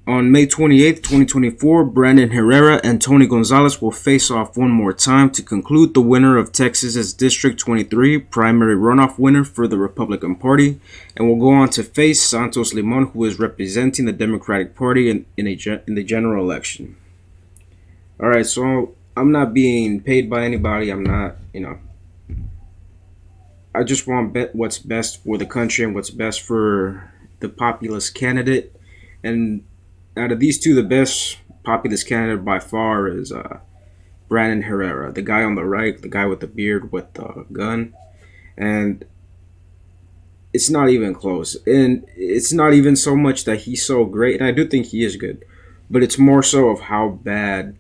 On May 28th, 2024, Brandon Herrera and Tony Gonzales will face off one more time to conclude the winner of Texas's District 23 primary runoff winner for the Republican Party, and will go on to face Santos Limon, who is representing the Democratic Party in the general election. Alright, so I'm not being paid by anybody. I'm not, I just want what's best for the country and what's best for the populist candidate. And out of these two, the best populist candidate by far is Brandon Herrera, the guy on the right, the guy with the beard with the gun. And it's not even close. And it's not even so much that he's so great, and I do think he is good, but it's more so of how bad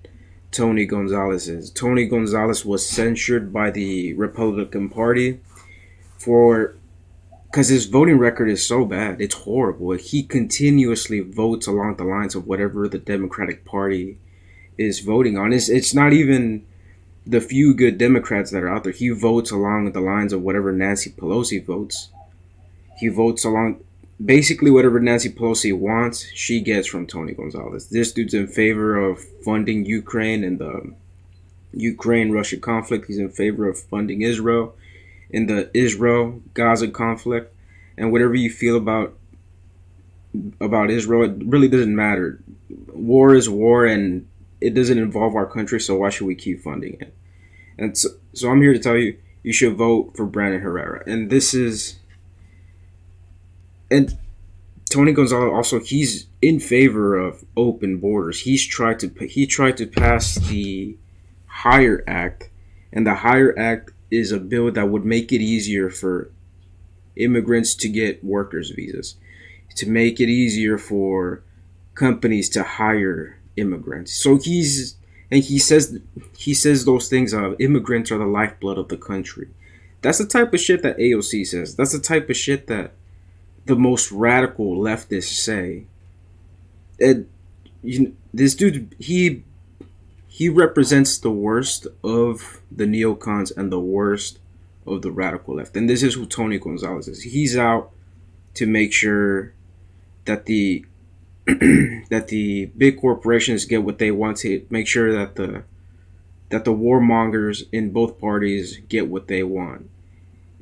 Tony Gonzales is. Tony Gonzales was censured by the Republican Party for because his voting record is so bad. It's horrible. He continuously votes along the lines of whatever the Democratic Party is voting on. It's not even the few good Democrats that are out there. He votes along the lines of whatever Nancy Pelosi votes. He votes along basically whatever Nancy Pelosi wants, she gets from Tony Gonzales. This dude's in favor of funding Ukraine and the Ukraine-Russia conflict. He's in favor of funding Israel in the Israel-Gaza conflict. And whatever you feel about Israel, it really doesn't matter. War is war, and it doesn't involve our country, so why should we keep funding it? And so I'm here to tell you, you should vote for Brandon Herrera. And Tony Gonzalez also, he's in favor of open borders. He tried to pass the Hire Act, and the Hire Act is a bill that would make it easier for immigrants to get workers visas, to make it easier for companies to hire immigrants. So he says those things of immigrants are the lifeblood of the country. That's the type of shit that AOC says. That's the type of shit that the most radical leftists say. And this dude, he represents the worst of the neocons and the worst of the radical left. And this is who Tony Gonzales is. He's out to make sure that the that the big corporations get what they want, to make sure that the warmongers in both parties get what they want.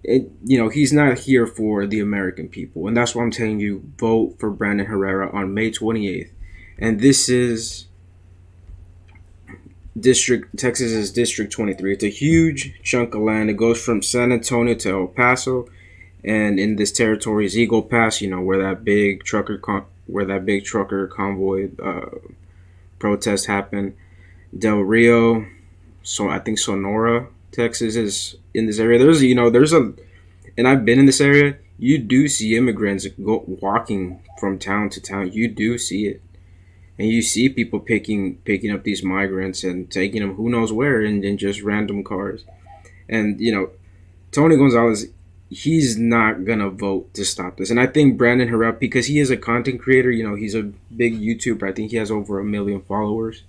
He's not here for the American people, and that's why I'm telling you, vote for Brandon Herrera on May 28th. And this is Texas's District 23. It's a huge chunk of land. It goes from San Antonio to El Paso, and in this territory is Eagle Pass. Where that big trucker convoy protest happened. Del Rio, so I think Sonora, Texas is in this area. And I've been in this area. You do see immigrants walking from town to town. You do see it, and you see people picking up these migrants and taking them who knows where in just random cars. And Tony Gonzales, he's not gonna vote to stop this. And I think Brandon Herrera, because he is a content creator, he's a big YouTuber. I think he has over 1 million followers.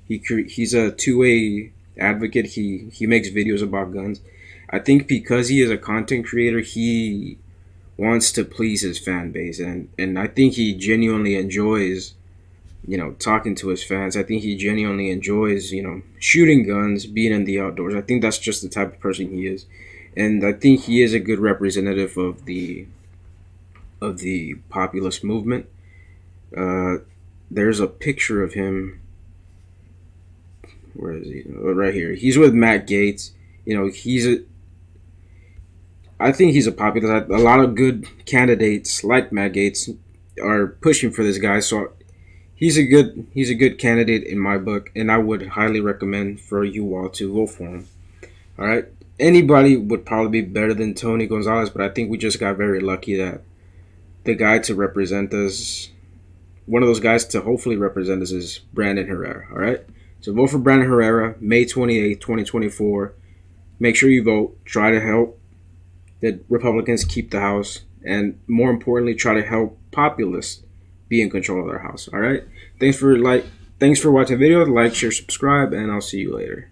He's a two-way advocate. He makes videos about guns. I think because he is a content creator, he wants to please his fan base, and I think he genuinely enjoys talking to his fans. I think he genuinely enjoys shooting guns, being in the outdoors. I think that's just the type of person he is, and I think he is a good representative of the populist movement. There's a picture of him. Where is he? Right here. He's with Matt Gaetz. I think he's a populist. A lot of good candidates like Matt Gaetz are pushing for this guy. So he's a good candidate in my book, and I would highly recommend for you all to vote for him. All right. Anybody would probably be better than Tony Gonzales, but I think we just got very lucky that the guy to represent us, one of those guys to hopefully represent us, is Brandon Herrera. All right. So vote for Brandon Herrera, May 28th, 2024. Make sure you vote. Try to help the Republicans keep the House. And more importantly, try to help populists be in control of their House. All right? Thanks for watching the video. Like, share, subscribe, and I'll see you later.